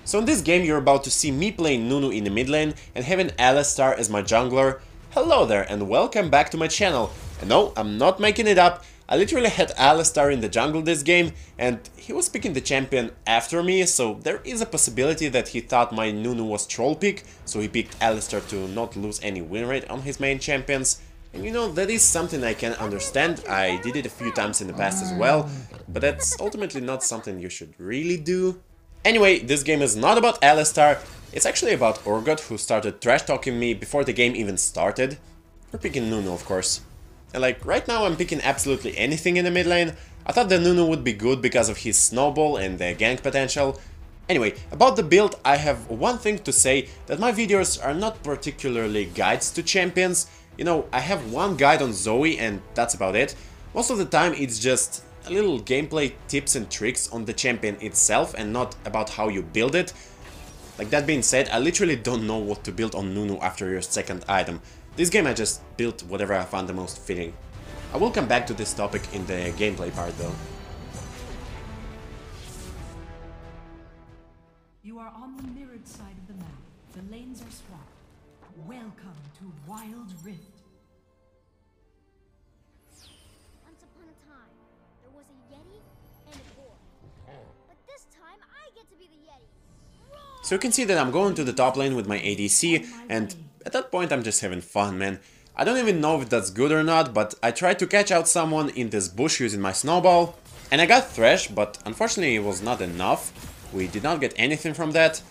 So in this game you're about to see me playing Nunu in the mid lane and having Alistar as my jungler. Hello there and welcome back to my channel. And no, I'm not making it up, I literally had Alistar in the jungle this game and he was picking the champion after me, so there is a possibility that he thought my Nunu was troll pick, so he picked Alistar to not lose any win rate on his main champions. And you know, that is something I can understand, I did it a few times in the past as well, but that's ultimately not something you should really do. Anyway, this game is not about Alistar, it's actually about Urgot, who started trash talking me before the game even started. We're picking Nunu, of course. And like, right now I'm picking absolutely anything in the mid lane. I thought the Nunu would be good because of his snowball and the gank potential. Anyway, about the build, I have one thing to say, that my videos are not particularly guides to champions. You know, I have one guide on Zoe and that's about it. Most of the time it's just a little gameplay tips and tricks on the champion itself and not about how you build it. Like, that being said, I literally don't know what to build on Nunu after your second item. This game I just built whatever I found the most fitting. I will come back to this topic in the gameplay part though. You are on the mirrored side of the map. The lanes are swapped. Welcome to Wild Rift. Once upon a time, there was a Yeti and a boar. But this time, I get to be the Yeti. So you can see that I'm going to the top lane with my ADC, and at that point I'm just having fun, man. I don't even know if that's good or not, but I tried to catch out someone in this bush using my snowball, and I got Thresh, but unfortunately it was not enough. We did not get anything from that.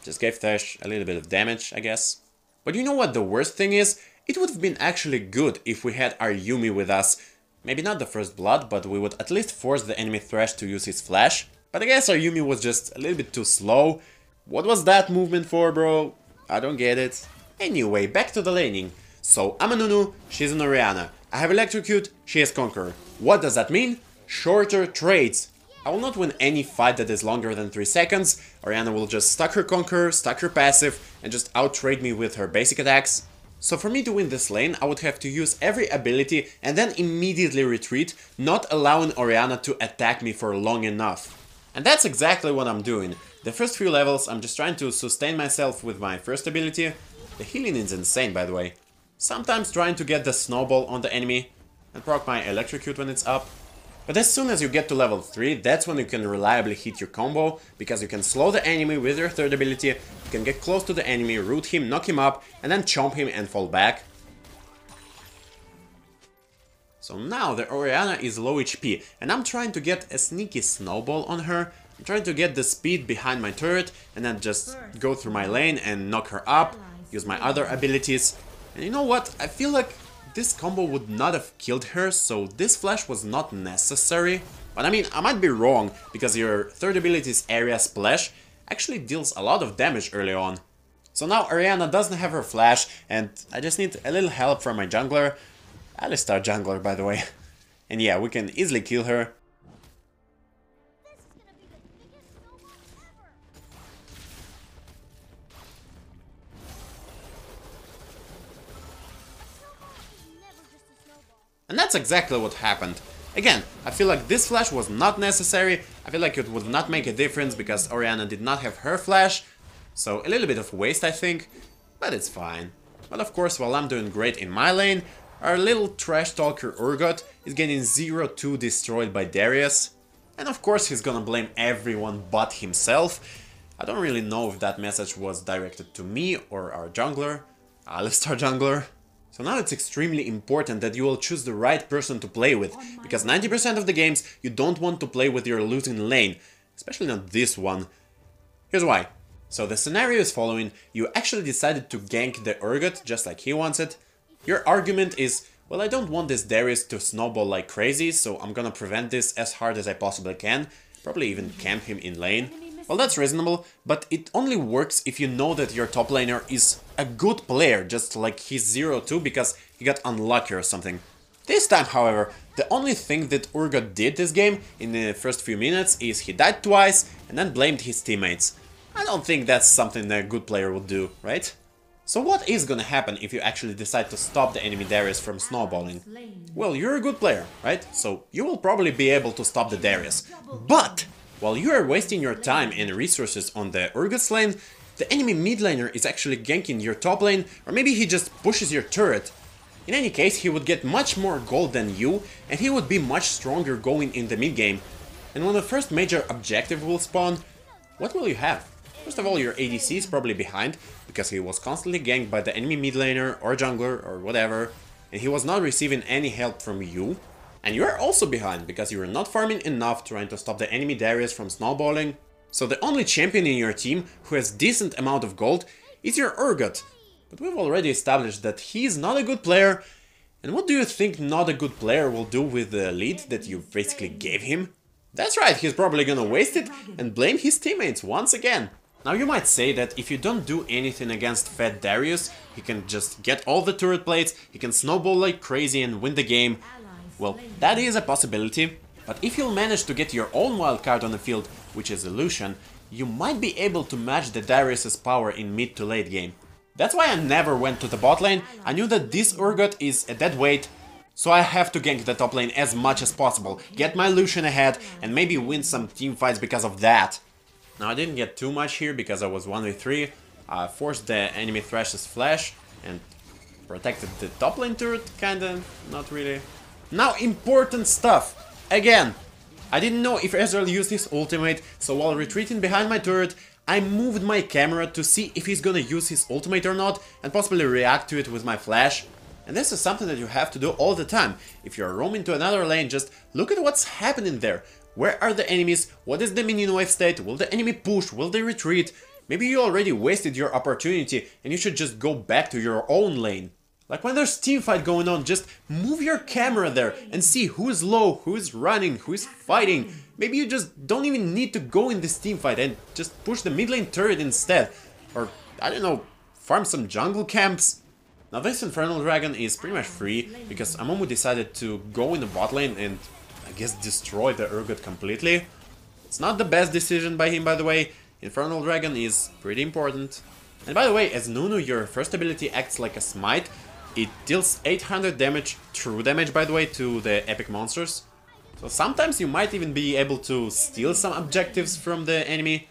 Just gave Thresh a little bit of damage, I guess. But you know what the worst thing is? It would have been actually good if we had our Yuumi with us. Maybe not the first blood, but we would at least force the enemy Thresh to use his flash. But I guess our Yuumi was just a little bit too slow. What was that movement for, bro? I don't get it. Anyway, back to the laning. So, I'm a Nunu, she's an Orianna. I have Electrocute, she has Conqueror. What does that mean? Shorter trades. I will not win any fight that is longer than 3 seconds. Orianna will just stack her Conqueror, stack her passive, and just out-trade me with her basic attacks. So for me to win this lane, I would have to use every ability and then immediately retreat, not allowing Orianna to attack me for long enough. And that's exactly what I'm doing. The first few levels, I'm just trying to sustain myself with my first ability. The healing is insane, by the way. Sometimes trying to get the snowball on the enemy and proc my Electrocute when it's up. But as soon as you get to level 3, that's when you can reliably hit your combo, because you can slow the enemy with your third ability, you can get close to the enemy, root him, knock him up, and then chomp him and fall back. So now the Orianna is low HP, and I'm trying to get a sneaky snowball on her. I'm trying to get the speed behind my turret, and then just go through my lane and knock her up, use my other abilities. And you know what, I feel like this combo would not have killed her, so this flash was not necessary. But I mean, I might be wrong, because your third ability's area splash actually deals a lot of damage early on. So now Orianna doesn't have her flash, and I just need a little help from my jungler. Alistar jungler, by the way. And yeah, we can easily kill her. This is gonna be the biggest snowball ever. A snowball is never just a snowball. And that's exactly what happened. Again, I feel like this flash was not necessary, I feel like it would not make a difference because Orianna did not have her flash, so a little bit of waste I think, but it's fine. But of course, while I'm doing great in my lane, our little trash talker Urgot is getting 0-2 destroyed by Darius, and of course he's gonna blame everyone but himself. I don't really know if that message was directed to me or our jungler, Alistar jungler. So now it's extremely important that you will choose the right person to play with, because 90% of the games you don't want to play with your losing lane, especially not this one. Here's why. So the scenario is following, you actually decided to gank the Urgot just like he wants it. Your argument is, well, I don't want this Darius to snowball like crazy, so I'm gonna prevent this as hard as I possibly can, probably even camp him in lane. Well, that's reasonable, but it only works if you know that your top laner is a good player, just like he's 0-2 because he got unlucky or something. This time, however, the only thing that Urgot did this game in the first few minutes is he died twice and then blamed his teammates. I don't think that's something a good player would do, right? So what is gonna happen if you actually decide to stop the enemy Darius from snowballing? Well, you're a good player, right? So you will probably be able to stop the Darius. But while you are wasting your time and resources on the Urgot lane, the enemy mid laner is actually ganking your top lane, or maybe he just pushes your turret. In any case, he would get much more gold than you, and he would be much stronger going in the mid game. And when the first major objective will spawn, what will you have? First of all, your ADC is probably behind, because he was constantly ganked by the enemy mid laner or jungler or whatever, and he was not receiving any help from you. And you are also behind, because you are not farming enough trying to stop the enemy Darius from snowballing. So the only champion in your team who has decent amount of gold is your Urgot. But we've already established that he is not a good player. And what do you think not a good player will do with the lead that you basically gave him? That's right, he's probably gonna waste it and blame his teammates once again. Now you might say that if you don't do anything against Fat Darius, he can just get all the turret plates, he can snowball like crazy and win the game. Well, that is a possibility, but if you'll manage to get your own wildcard on the field, which is Illusion, you might be able to match the Darius's power in mid to late game. That's why I never went to the bot lane. I knew that this Urgot is a dead weight, so I have to gank the top lane as much as possible, get my Lucian ahead, and maybe win some team fights because of that. Now I didn't get too much here because I was 1v3, I forced the enemy Thrash's flash and protected the top lane turret, kinda, not really. Now important stuff! Again! I didn't know if Ezreal used his ultimate, so while retreating behind my turret, I moved my camera to see if he's gonna use his ultimate or not, and possibly react to it with my flash. And this is something that you have to do all the time. If you're roaming to another lane, just look at what's happening there. Where are the enemies? What is the minion wave state? Will the enemy push? Will they retreat? Maybe you already wasted your opportunity and you should just go back to your own lane. Like when there's teamfight going on, just move your camera there and see who is low, who is running, who is fighting. Maybe you just don't even need to go in this teamfight and just push the mid lane turret instead. Or, I don't know, farm some jungle camps. Now this Infernal Dragon is pretty much free, because Amumu decided to go in the bot lane and, I guess, destroy the Urgot completely. It's not the best decision by him, by the way. Infernal Dragon is pretty important. And by the way, as Nunu, your first ability acts like a smite. It deals 800 damage, true damage by the way, to the epic monsters. So sometimes you might even be able to steal some objectives from the enemy.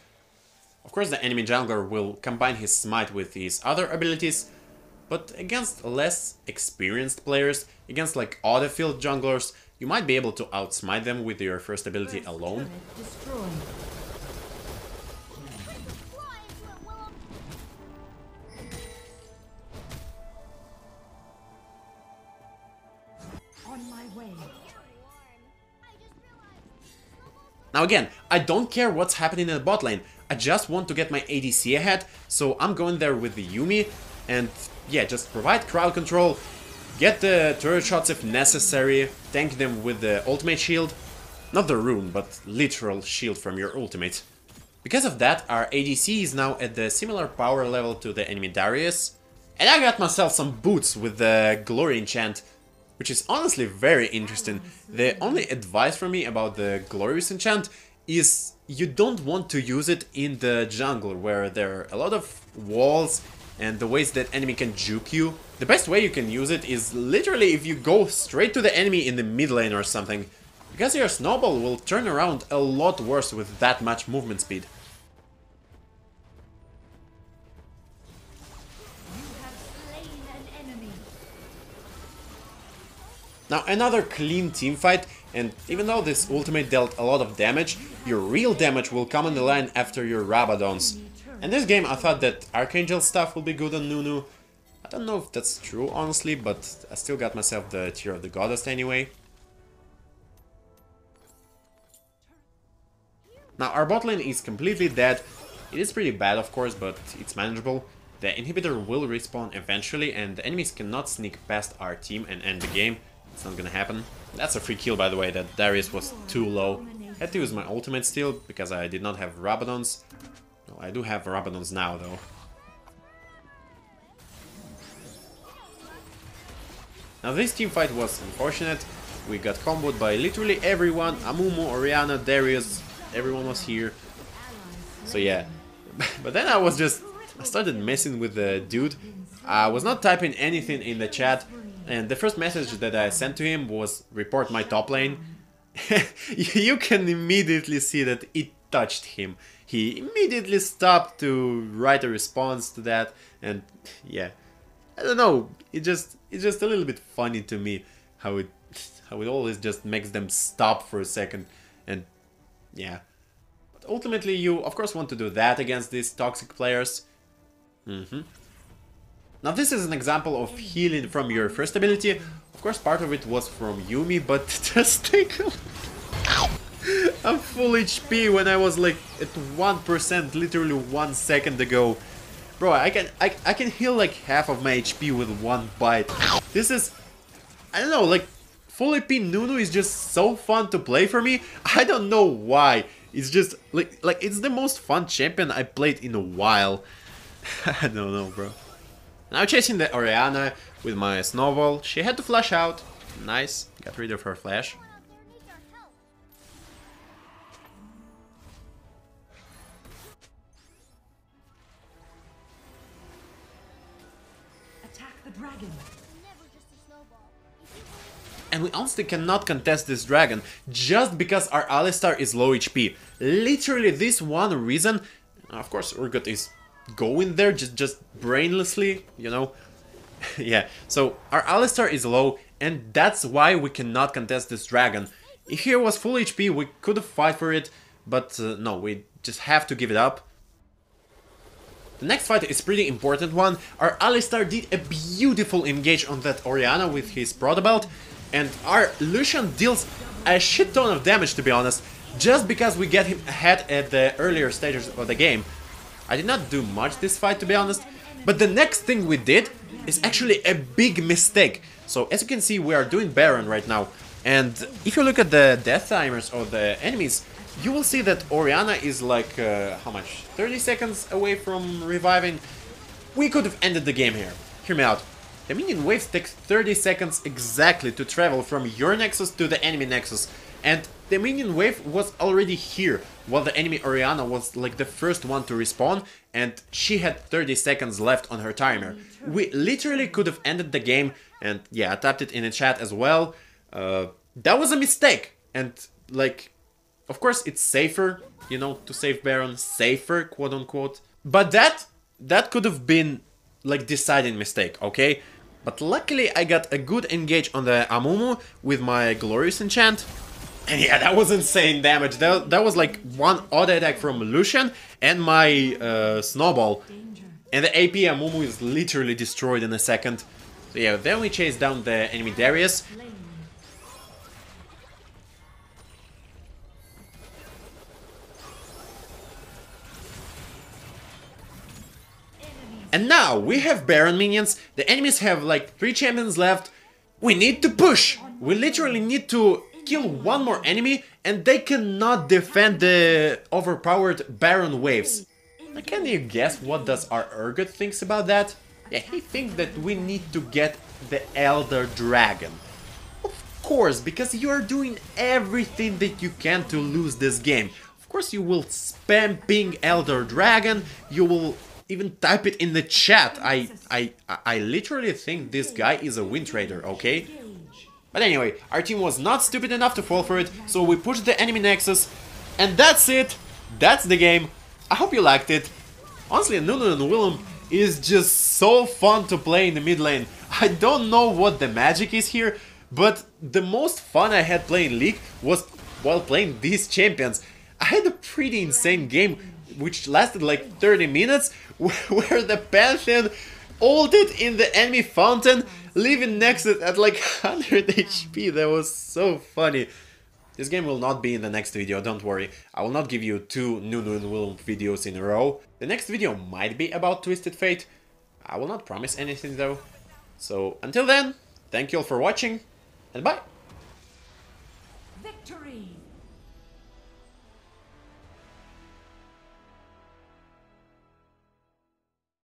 Of course the enemy jungler will combine his smite with his other abilities, but against less experienced players, against like auto field junglers, you might be able to outsmite them with your first ability alone. Now again, I don't care what's happening in the bot lane, I just want to get my ADC ahead, so I'm going there with the Yuumi, and yeah, just provide crowd control, get the turret shots if necessary, tank them with the ultimate shield, not the rune, but literal shield from your ultimate. Because of that, our ADC is now at the similar power level to the enemy Darius, and I got myself some boots with the Glory enchant, which is honestly very interesting. The only advice from me about the Glorious enchant is you don't want to use it in the jungle, where there are a lot of walls and the ways that enemy can juke you. The best way you can use it is literally if you go straight to the enemy in the mid lane or something, because your snowball will turn around a lot worse with that much movement speed. Now another clean teamfight, and even though this ultimate dealt a lot of damage, your real damage will come on the line after your Rabadons. And this game I thought that Archangel stuff will be good on Nunu. I don't know if that's true honestly, but I still got myself the Tear of the Goddess anyway. Now our bot lane is completely dead. It is pretty bad of course, but it's manageable. The inhibitor will respawn eventually and the enemies cannot sneak past our team and end the game. It's not gonna happen. That's a free kill by the way, that Darius was too low. Had to use my ultimate still, because I did not have Rabadons. Well, I do have Rabadons now though. Now this teamfight was unfortunate. We got comboed by literally everyone. Amumu, Orianna, Darius, everyone was here. So yeah. But then I started messing with the dude. I was not typing anything in the chat. And the first message that I sent to him was report my top lane. You can immediately see that it touched him. He immediately stopped to write a response to that, and yeah, I don't know. It's just a little bit funny to me how it always just makes them stop for a second, and yeah. But ultimately, you of course want to do that against these toxic players. Now this is an example of healing from your first ability. Of course, part of it was from Yumi, but just take a look. I'm full HP when I was like at 1% literally 1 second ago. Bro, I can heal like half of my HP with one bite. This is, I don't know, like full AP Nunu is just so fun to play for me. I don't know why. It's just like it's the most fun champion I played in a while. I don't know, bro. Now chasing the Orianna with my snowball. She had to flash out. Nice. Got rid of her flash. Attack the dragon. And we honestly cannot contest this dragon just because our Alistar is low HP. Literally this one reason. Of course Urgot is going there just brainlessly, you know. Yeah, so our Alistar is low and that's why we cannot contest this dragon. If he was full HP we could have fight for it, but no, we just have to give it up. The next fight is pretty important one. Our Alistar did a beautiful engage on that Orianna with his Proto Belt, and our Lucian deals a shit ton of damage, to be honest, just because we get him ahead at the earlier stages of the game. I did not do much this fight, to be honest, but the next thing we did is actually a big mistake. So as you can see, we are doing Baron right now, and if you look at the death timers of the enemies, you will see that Orianna is like, how much? 30 seconds away from reviving. We could have ended the game here. Hear me out. The minion waves take 30 seconds exactly to travel from your nexus to the enemy nexus. And the minion wave was already here, while the enemy Orianna was like the first one to respawn, and she had 30 seconds left on her timer. We literally could have ended the game, and yeah, I tapped it in the chat as well. That was a mistake, and like, of course it's safer, you know, to save Baron, safer, quote unquote. But that could have been like deciding mistake, okay? But luckily I got a good engage on the Amumu with my Glorious Enchant. And yeah, that was insane damage. That was like one auto attack from Lucian and my Snowball. And the AP Amumu is literally destroyed in a second. So yeah, then we chase down the enemy Darius. And now we have Baron minions, the enemies have like 3 champions left. We need to push! We literally need to kill one more enemy and they cannot defend the overpowered Baron waves. Now, can you guess what does our Urgot thinks about that? Yeah, he thinks that we need to get the Elder Dragon. Of course, because you are doing everything that you can to lose this game. Of course you will spam ping Elder Dragon, you will even type it in the chat. I literally think this guy is a win trader, okay? But anyway, our team was not stupid enough to fall for it, so we pushed the enemy nexus, and that's it! That's the game. I hope you liked it. Honestly, Nunu and Willump is just so fun to play in the mid lane. I don't know what the magic is here, but the most fun I had playing League was while playing these champions. I had a pretty insane game which lasted like 30 minutes, where the Pantheon ulted in the enemy fountain, leaving Nexus at like 100 HP. That was so funny. This game will not be in the next video, don't worry. I will not give you 2 Nunu and Willump videos in a row. The next video might be about Twisted Fate. I will not promise anything though. So until then, thank you all for watching, and bye! Victory!